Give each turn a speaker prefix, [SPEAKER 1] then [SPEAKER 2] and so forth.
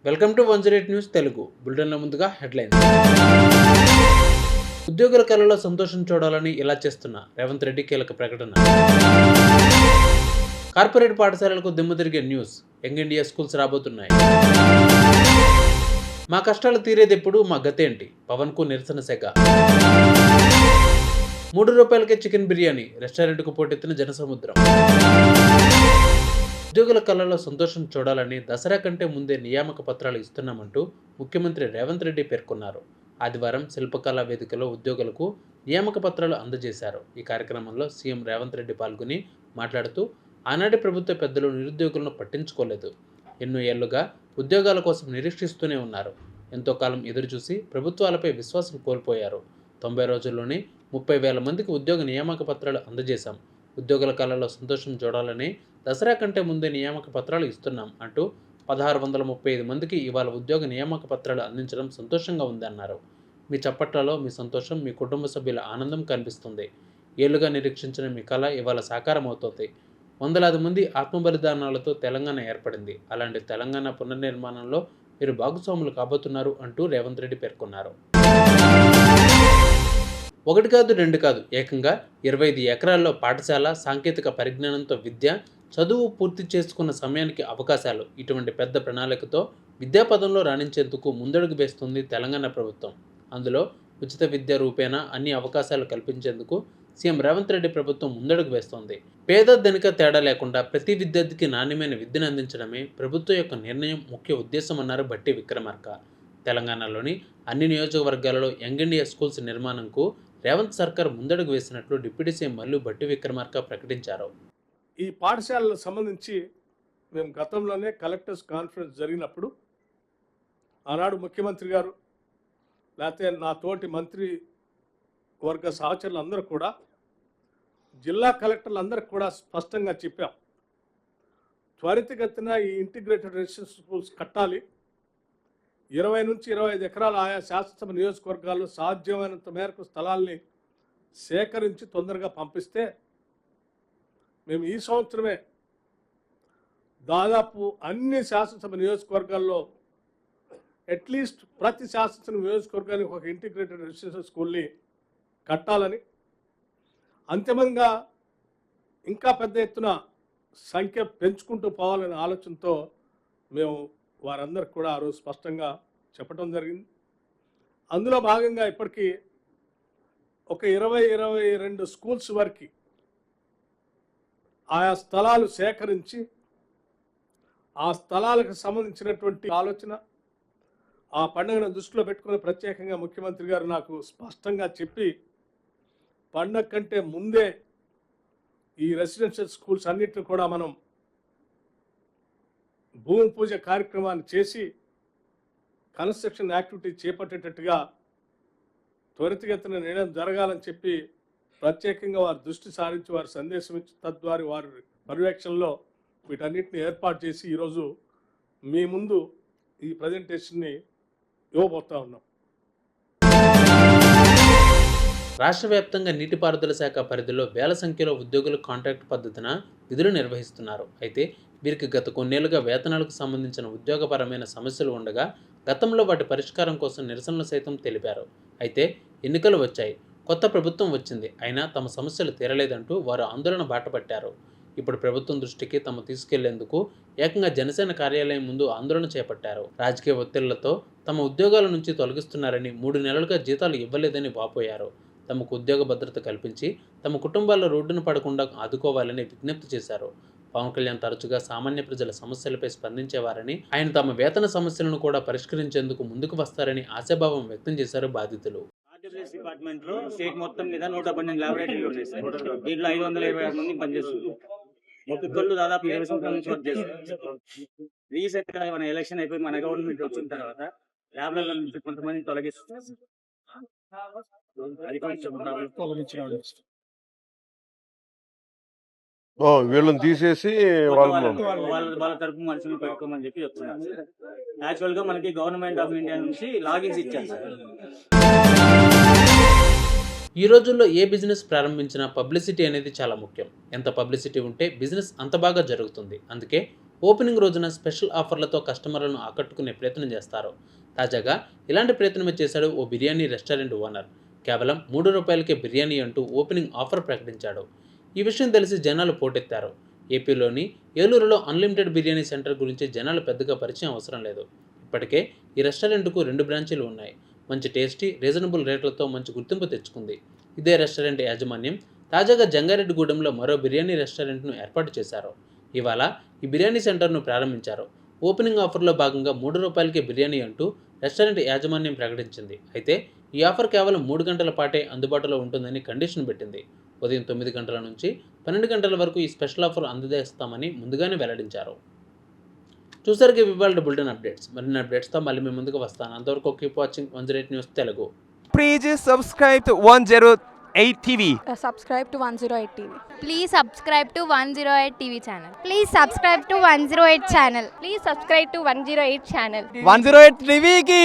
[SPEAKER 1] Welcome to 108 news Telugu బులెటిన్ల ముందుగా headlines. ఉద్యోగుల కళలో సంతోషం చూడాలని ఇలా చేస్తున్న రేవంత్ రెడ్డి కీలక ప్రకటన. కార్పొరేట్ పాఠశాలలకు దిమ్మ తిరిగే న్యూస్. యంగ్ ఇండియా స్కూల్స్ రాబోతున్నాయి. మా కష్టాలు తీరేదెప్పుడు, మా గతేంటి? పవన్కు నిరసన సెగ. ₹3 చికెన్ బిర్యానీ, రెస్టారెంట్కు పోటెత్తిన జనసముద్రం. ఉద్యోగుల కళలో సంతోషం చూడాలని దసరా కంటే ముందే నియామక పత్రాలు ఇస్తున్నామంటూ ముఖ్యమంత్రి రేవంత్ రెడ్డి పేర్కొన్నారు. ఆదివారం శిల్పకళా వేదికలో ఉద్యోగులకు నియామక పత్రాలు అందజేశారు. ఈ కార్యక్రమంలో సీఎం రేవంత్ రెడ్డి పాల్గొని మాట్లాడుతూ, ఆనాటి ప్రభుత్వ పెద్దలు నిరుద్యోగులను పట్టించుకోలేదు. ఎన్నో ఏళ్లుగా ఉద్యోగాల కోసం నిరీక్షిస్తూనే ఉన్నారు. ఎంతో కాలం ఎదురుచూసి ప్రభుత్వాలపై విశ్వాసం కోల్పోయారు. 90 రోజుల్లోనే 30,000 మందికి ఉద్యోగ నియామక పత్రాలు అందజేశాం. ఉద్యోగుల కళలో సంతోషం చూడాలని దసరా కంటే ముందే నియామక పత్రాలు ఇస్తున్నాం అంటూ 1635 మందికి ఇవాళ ఉద్యోగ నియామక పత్రాలు అందించడం సంతోషంగా ఉందన్నారు. మీ చప్పట్లలో మీ సంతోషం, మీ కుటుంబ సభ్యుల ఆనందం కనిపిస్తుంది. ఏళ్లుగా నిరీక్షించిన మీ కళ ఇవాళ సాకారం అవుతోంది. వందలాది మంది ఆత్మబలిదానాలతో తెలంగాణ ఏర్పడింది. అలాంటి తెలంగాణ పునర్నిర్మాణంలో మీరు భాగస్వాములు కాబోతున్నారు అంటూ రేవంత్ రెడ్డి పేర్కొన్నారు. 1 కాదు 2 కాదు, ఏకంగా 25 ఎకరాల్లో పాఠశాల, సాంకేతిక పరిజ్ఞానంతో విద్య, చదువు పూర్తి చేసుకున్న సమయానికి అవకాశాలు, ఇటువంటి పెద్ద ప్రణాళికతో విద్యాపథంలో రాణించేందుకు ముందడుగు వేస్తుంది తెలంగాణ ప్రభుత్వం. అందులో ఉచిత విద్య రూపేణా అన్ని అవకాశాలు కల్పించేందుకు సీఎం రేవంత్ రెడ్డి ప్రభుత్వం ముందడుగు వేస్తోంది. పేద ధనిక తేడా లేకుండా ప్రతి విద్యార్థికి నాణ్యమైన విద్యను అందించడమే ప్రభుత్వం యొక్క నిర్ణయం, ముఖ్య ఉద్దేశమన్నారు భట్టి విక్రమార్క. తెలంగాణలోని అన్ని నియోజకవర్గాలలో యంగ్ ఇండియా స్కూల్స్ నిర్మాణంకు రేవంత్ సర్కార్ ముందడుగు వేసినట్లు డిప్యూటీ సీఎం మల్లు భట్టి విక్రమార్క ప్రకటించారు.
[SPEAKER 2] ఈ పాఠశాలకు సంబంధించి మేము గతంలోనే కలెక్టర్స్ కాన్ఫరెన్స్ జరిగినప్పుడు ఆనాడు ముఖ్యమంత్రి గారు, లేకపోతే నా తోటి మంత్రి వర్గ సహచరులు అందరూ కూడా, జిల్లా కలెక్టర్లు అందరికి కూడా స్పష్టంగా చెప్పాం, త్వరితగతిన ఈ ఇంటిగ్రేటెడ్ రెసిడెన్షియల్ స్కూల్స్ కట్టాలి. 20 నుంచి 25 ఎకరాల ఆయా శాసనసభ నియోజకవర్గాల్లో సాధ్యమైనంత మేరకు స్థలాల్ని సేకరించి తొందరగా పంపిస్తే మేము ఈ సంవత్సరమే దాదాపు అన్ని శాసనసభ నియోజకవర్గాల్లో అట్లీస్ట్ ప్రతి శాసనసభ నియోజకవర్గానికి ఒక ఇంటిగ్రేటెడ్ రెసిడెన్షియల్ స్కూల్ని కట్టాలని, అంతిమంగా ఇంకా పెద్ద ఎత్తున సంఖ్య పెంచుకుంటూ పోవాలనే ఆలోచనతో మేము వారందరికి కూడా ఆ రోజు స్పష్టంగా చెప్పడం జరిగింది. అందులో భాగంగా ఇప్పటికీ ఒక 20-22 స్కూల్స్ వరకు ఆయా స్థలాలు సేకరించి, ఆ స్థలాలకు సంబంధించినటువంటి ఆలోచన, ఆ పండుగను దృష్టిలో పెట్టుకుని ప్రత్యేకంగా ముఖ్యమంత్రి గారు నాకు స్పష్టంగా చెప్పి, పండగ కంటే ముందే ఈ రెసిడెన్షియల్ స్కూల్స్ అన్నిటిని కూడా మనం భూమి పూజ కార్యక్రమాన్ని చేసి కన్స్ట్రక్షన్ యాక్టివిటీ చేపట్టేటట్టుగా త్వరితగతిన నిర్ణయం జరగాలని చెప్పి ప్రత్యేకంగా వారి దృష్టి సారించి, వారి సందేశం ఇచ్చి, తద్వారా వారి పర్యవేక్షణలో వీటన్నిటిని ఏర్పాటు చేసి ఈరోజు మీ ముందు ఈ ప్రజెంటేషన్ని ఇవ్వబోతా ఉన్నాం.
[SPEAKER 1] రాష్ట్ర వ్యాప్తంగా నీటిపారుదల శాఖ పరిధిలో వేల సంఖ్యలో ఉద్యోగులు కాంట్రాక్ట్ పద్ధతిన విధులు నిర్వహిస్తున్నారు. అయితే వీరికి గత కొన్నేళ్లుగా వేతనాలకు సంబంధించిన ఉద్యోగపరమైన సమస్యలు ఉండగా గతంలో వాటి పరిష్కారం కోసం నిరసనలు సైతం తెలిపారు. అయితే ఎన్నికలు వచ్చాయి, కొత్త ప్రభుత్వం వచ్చింది, అయినా తమ సమస్యలు తీరలేదంటూ వారు ఆందోళన బాటపట్టారు. ఇప్పుడు ప్రభుత్వం దృష్టికి తమ తీసుకెళ్లేందుకు ఏకంగా జనసేన కార్యాలయం ముందు ఆందోళన చేపట్టారు. రాజకీయ ఒత్తిళ్లతో తమ ఉద్యోగాల నుంచి తొలగిస్తున్నారని, 3 నెలలుగా జీతాలు ఇవ్వలేదని వాపోయారు. తమకు ఉద్యోగ భద్రత కల్పించి తమ కుటుంబాల రోడ్డున పడకుండా ఆదుకోవాలని విజ్ఞప్తి చేశారు. పవన్ కళ్యాణ్ తరచుగా సామాన్య ప్రజల సమస్యలపై స్పందించేవారని, ఆయన తమ వేతన సమస్యలను కూడా పరిష్కరించేందుకు ముందుకు వస్తారని ఆశాభావం వ్యక్తం చేశారు బాధితులు.
[SPEAKER 3] డిపార్ట్మెంట్ లో స్టేట్ మొత్తం మీద 112 ల్యాబొరేటరీలు ఉన్నాయి సార్. దీంట్లో 526 మంది పనిచేస్తున్నారు. ఒక్కొక్కళ్ళు దాదాపు 20 సంవత్సరాల నుంచి వర్క్ చేస్తున్నారు. రీసెంట్ గా మన ఎలక్షన్ అయిపోయి మన గవర్నమెంట్ వచ్చిన తర్వాత ల్యాబ్ల నుంచి కొంతమంది తొలగిస్తున్నారు. అది కొంచెం
[SPEAKER 4] వీళ్ళని తీసేసి
[SPEAKER 3] వాళ్ళ తరపు మనుషులు పెట్టుకోమని చెప్పి చెప్తున్నారు. యాక్చువల్ గా మనకి గవర్నమెంట్ ఆఫ్ ఇండియా నుంచి లాగిన్స్ ఇచ్చారు సార్.
[SPEAKER 1] ఈ రోజుల్లో ఏ బిజినెస్ ప్రారంభించినా పబ్లిసిటీ అనేది చాలా ముఖ్యం. ఎంత పబ్లిసిటీ ఉంటే బిజినెస్ అంత బాగా జరుగుతుంది. అందుకే ఓపెనింగ్ రోజున స్పెషల్ ఆఫర్లతో కస్టమర్లను ఆకట్టుకునే ప్రయత్నం చేస్తారు. తాజాగా ఇలాంటి ప్రయత్నమే చేశాడు ఓ బిర్యానీ రెస్టారెంట్ ఓనర్. కేవలం ₹3కే బిర్యానీ అంటూ ఓపెనింగ్ ఆఫర్ ప్రకటించాడు. ఈ విషయం తెలిసి జనాలు పోటెత్తారు. ఏపీలోని ఏలూరులో అన్లిమిటెడ్ బిర్యానీ సెంటర్ గురించి జనాలు పెద్దగా పరిచయం అవసరం లేదు. ఇప్పటికే ఈ రెస్టారెంట్కు 2 బ్రాంచీలు ఉన్నాయి. మంచి టేస్టీ, రీజనబుల్ రేట్లతో మంచి గుర్తింపు తెచ్చుకుంది. ఇదే రెస్టారెంట్ యాజమాన్యం తాజాగా జంగారెడ్డిగూడెంలో మరో బిర్యానీ రెస్టారెంట్ను ఏర్పాటు చేశారు. ఇవాళ ఈ బిర్యానీ సెంటర్ను ప్రారంభించారు. ఓపెనింగ్ ఆఫర్లో భాగంగా ₹3కే బిర్యానీ అంటూ రెస్టారెంట్ యాజమాన్యం ప్రకటించింది. అయితే ఈ ఆఫర్ కేవలం 3 గంటల పాటే అందుబాటులో ఉంటుందని కండిషన్ పెట్టింది. ఉదయం 9 గంటల నుంచి 12 గంటల వరకు ఈ స్పెషల్ ఆఫర్ అందజేస్తామని ముందుగానే వెల్లడించారు. చూసారుగా ఇవాళ బులెటిన్ అప్డేట్స్. మరిన్ని అప్డేట్స్తో మళ్ళీ మీ ముందుకు వస్తాను. అంతవరకు keep watching 108 news Telugu.
[SPEAKER 5] Please subscribe to 108 TV.
[SPEAKER 6] Subscribe to 108 TV.
[SPEAKER 7] Please subscribe to 108 TV channel.
[SPEAKER 8] Please subscribe to 108 channel.
[SPEAKER 6] Please subscribe to 108 channel.
[SPEAKER 5] 108 TV ki